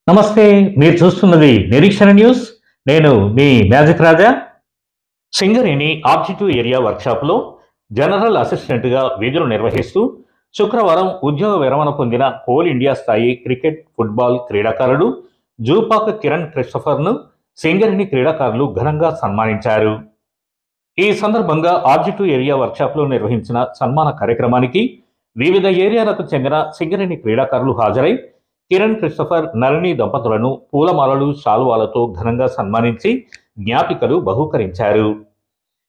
నమస్తే, మీరు చూస్తున్నది నిరీక్షణ న్యూస్. నేను మీ మ్యాజిక్ రాజా. సింగరేణి ఆబ్జెక్టివ్ ఏరియా వర్క్షాప్లో జనరల్ అసిస్టెంట్గా విధులు నిర్వహిస్తూ శుక్రవారం ఉద్యోగ విరమణ పొందిన కోల్ ఇండియా స్థాయి క్రికెట్, ఫుట్బాల్ క్రీడాకారుడు జూపాక కిరణ్ క్రిస్టఫర్ను సింగరేణి క్రీడాకారులు ఘనంగా సన్మానించారు. ఈ సందర్భంగా ఆబ్జెక్టివ్ ఏరియా వర్క్షాప్లో నిర్వహించిన సన్మాన కార్యక్రమానికి వివిధ ఏరియాలకు చెందిన సింగరేణి క్రీడాకారులు హాజరై కిరణ్ క్రిస్టఫర్, నళిని దంపతులను పూలమాలలు, శాలువాలతో ఘనంగా సన్మానించి జ్ఞాపికలు బహూకరించారు.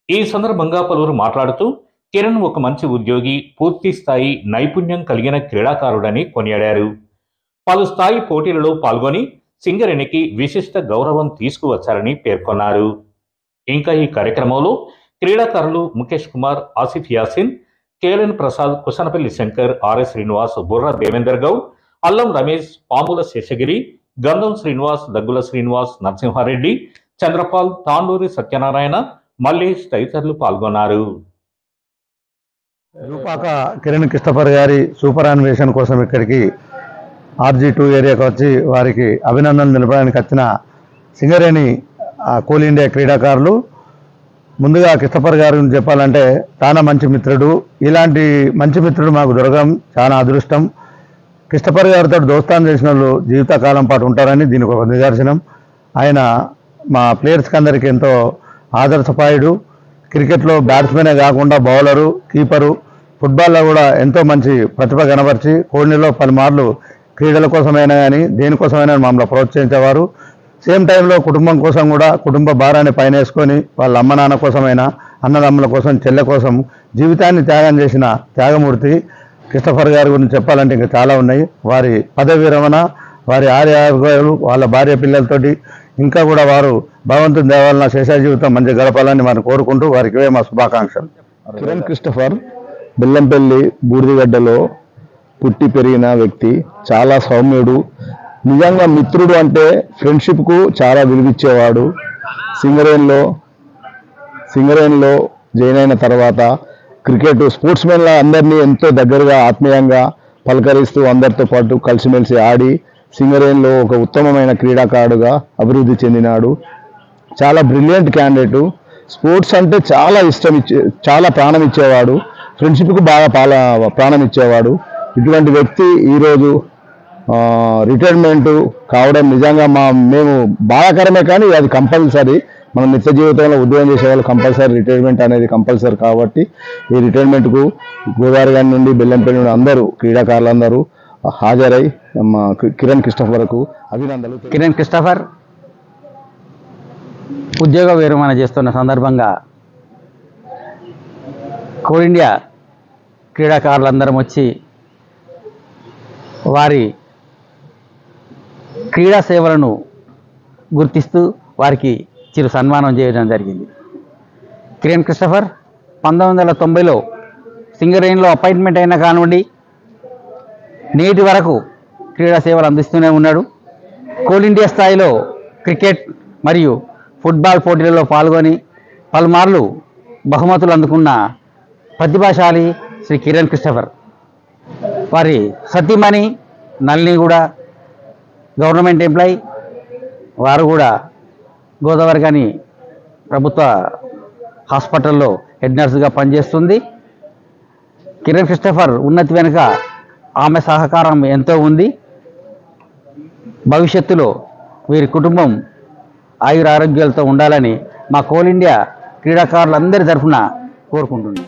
ఈ సందర్భంగా పలువురు మాట్లాడుతూ కిరణ్ ఒక మంచి ఉద్యోగి, పూర్తి స్థాయి నైపుణ్యం కలిగిన క్రీడాకారుడని కొనియాడారు. పలు స్థాయి పోటీలలో పాల్గొని సింగరేణికి విశిష్ట గౌరవం తీసుకువచ్చారని పేర్కొన్నారు. ఇంకా ఈ కార్యక్రమంలో క్రీడాకారులు ముఖేష్ కుమార్, ఆసిఫ్ యాసిన్, కేఎల్ఎన్ ప్రసాద్, కుసనపల్లి శంకర్, ఆర్ఎస్ శ్రీనివాస్, బుర్రా దేవేందర్ గౌడ్, అల్లం రమేష్, పాముల శేషగిరి, గంధం శ్రీనివాస్, దగ్గుల శ్రీనివాస్, నరసింహారెడ్డి, చంద్రపాల్, తాండూరి సత్యనారాయణ, మల్లేష్ తదితరులు పాల్గొన్నారు. జూపాక కిరణ్ క్రిస్టఫర్ గారి సూపర్ అన్వేషణ కోసం ఇక్కడికి RG2 ఏరియాకి వచ్చి వారికి అభినందనలు నిలపడానికి వచ్చిన సింగరేణి కోల్ ఇండియా క్రీడాకారులు, ముందుగా క్రిస్టఫర్ గారి గురించి చెప్పాలంటే చాలా మంచి మిత్రుడు. ఇలాంటి మంచి మిత్రుడు మాకు దొరకడం చాలా అదృష్టం. క్రిస్టఫర్ గారితో దోస్తాను చేసిన వాళ్ళు జీవితకాలం పాటు ఉంటారని దీనికి ఒక నిదర్శనం. ఆయన మా ప్లేయర్స్కి అందరికీ ఎంతో ఆదర్శపాయుడు. క్రికెట్లో బ్యాట్స్మెనే కాకుండా బౌలరు, కీపరు, ఫుట్బాల్లో కూడా ఎంతో మంచి ప్రతిభ కనబరిచి కోడిలో పలుమార్లు క్రీడల కోసమైనా కానీ దేనికోసమైనా మమ్మల్ని ప్రోత్సహించేవారు. సేమ్ టైంలో కుటుంబం కోసం కూడా కుటుంబ భారాన్ని పైన వేసుకొని వాళ్ళ అమ్మ నాన్న కోసమైనా, అన్నదమ్ముల కోసం, చెల్లె కోసం జీవితాన్ని త్యాగం చేసిన త్యాగమూర్తి. క్రిస్టఫర్ గారి గురించి చెప్పాలంటే ఇంకా చాలా ఉన్నాయి. వారి పదవి విరమణ, వారి ఆరోగ్యాలు, వాళ్ళ భార్య పిల్లలతోటి ఇంకా కూడా వారు భగవంతుని దేవాలన శేష జీవితం మంచి గడపాలని మనం కోరుకుంటూ వారికి మా శుభాకాంక్షలు. కిరణ్ క్రిస్టఫర్ బెల్లంపల్లి బూడిదిగడ్డలో పుట్టి పెరిగిన వ్యక్తి. చాలా సౌమ్యుడు, నిజంగా మిత్రుడు అంటే ఫ్రెండ్షిప్కు చాలా విలువిచ్చేవాడు. సింగరేణిలో జాయిన్ అయిన తర్వాత క్రికెట్ స్పోర్ట్స్మెన్ల అందరినీ ఎంతో దగ్గరగా ఆత్మీయంగా పలకరిస్తూ అందరితో పాటు కలిసిమెలిసి ఆడి సింగరేణిలో ఒక ఉత్తమమైన క్రీడాకారుడుగా అభివృద్ధి చెందినాడు. చాలా బ్రిలియంట్ క్యాండిడేటు. స్పోర్ట్స్ అంటే చాలా ఇష్టం, చాలా ప్రాణం ఇచ్చేవాడు. ఫ్రెండ్షిప్కు బాగా ప్రాణం ఇచ్చేవాడు. ఇటువంటి వ్యక్తి ఈరోజు రిటైర్మెంట్ కావడం నిజంగా మేము బాధాకరమే, కానీ అది కంపల్సరీ. మన నిత్య జీవితంలో ఉద్యోగం చేసే వాళ్ళు కంపల్సరీ రిటైర్మెంట్ అనేది కంపల్సరీ. కాబట్టి ఈ రిటైర్మెంట్కు గోదావరి గారి నుండి, బెల్లంపల్లి నుండి అందరూ క్రీడాకారులందరూ హాజరై కిరణ్ క్రిస్టఫర్కు అభినందనలు. కిరణ్ క్రిస్టఫర్ ఉద్యోగ విరమణ చేస్తున్న సందర్భంగా కోల్ ఇండియా క్రీడాకారులందరం వచ్చి వారి క్రీడా సేవలను గుర్తిస్తూ వారికి చిరు సన్మానం చేయడం జరిగింది. కిరణ్ క్రిస్టఫర్ 1990లో సింగరేణిలో అపాయింట్మెంట్ అయిన కానుండి నేటి వరకు క్రీడా సేవలు అందిస్తూనే ఉన్నాడు. కోల్ ఇండియా స్థాయిలో క్రికెట్ మరియు ఫుట్బాల్ పోటీలలో పాల్గొని పలుమార్లు బహుమతులు అందుకున్న ప్రతిభాశాలి శ్రీ కిరణ్ క్రిస్టఫర్. వారి సతీమణి నళిని కూడా గవర్నమెంట్ ఎంప్లాయీ, వారు కూడా గోదావరి గాని ప్రభుత్వ హాస్పిటల్లో హెడ్ నర్సుగా పనిచేస్తుంది. కిరణ్ క్రిస్టఫర్ ఉన్నతి వెనుక ఆమె సహకారం ఎంతో ఉంది. భవిష్యత్తులో వీరి కుటుంబం ఆయురారోగ్యాలతో ఉండాలని మా కోల్ ఇండియా క్రీడాకారులందరి తరఫున కోరుకుంటున్నాను.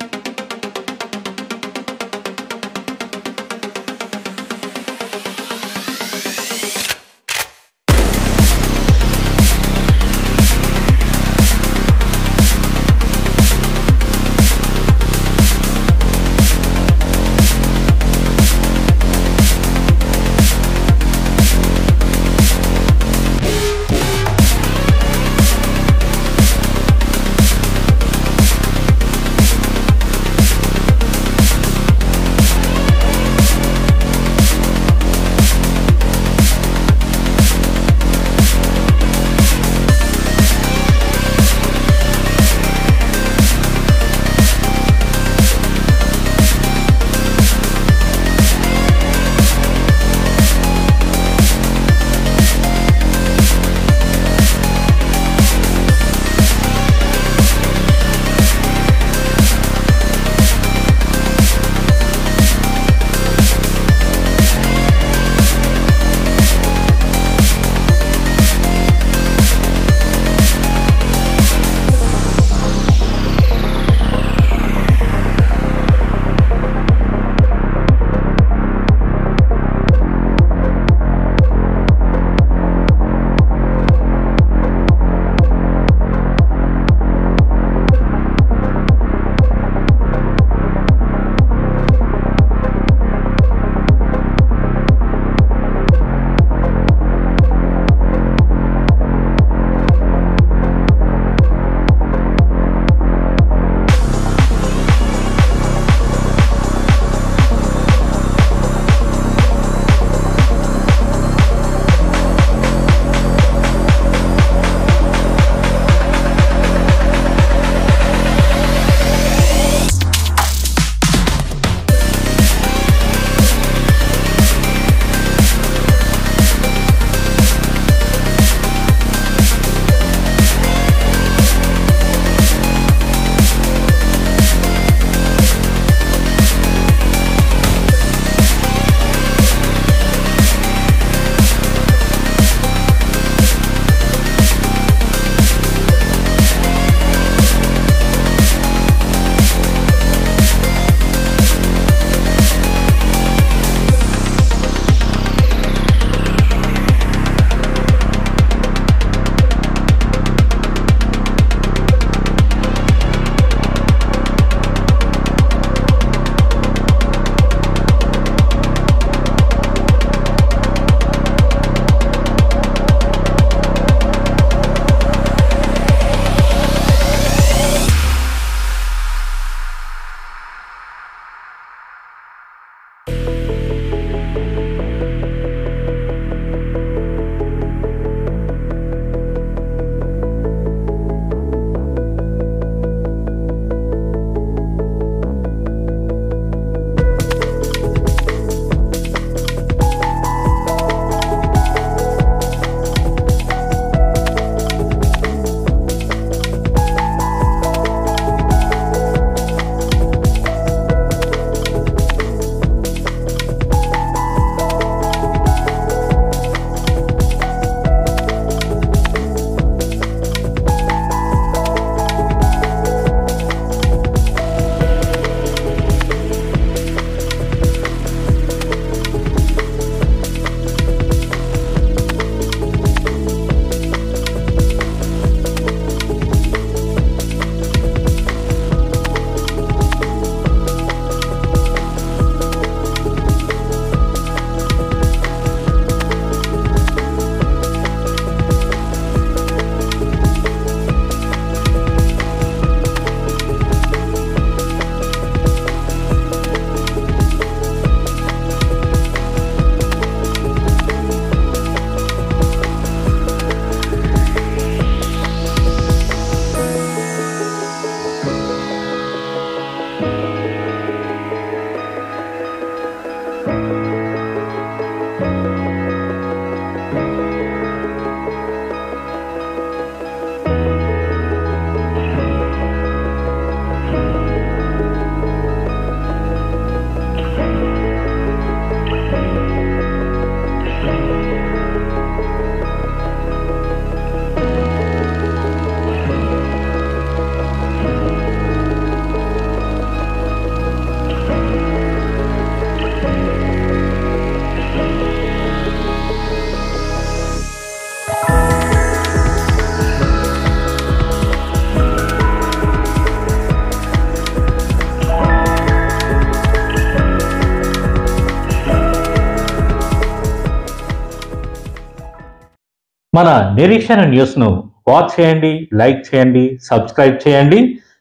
మన నిరీక్షణ న్యూస్ను వాచ్ చేయండి, లైక్ చేయండి, సబ్స్క్రైబ్ చేయండి,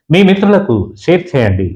మీ మిత్రులకు షేర్ చేయండి.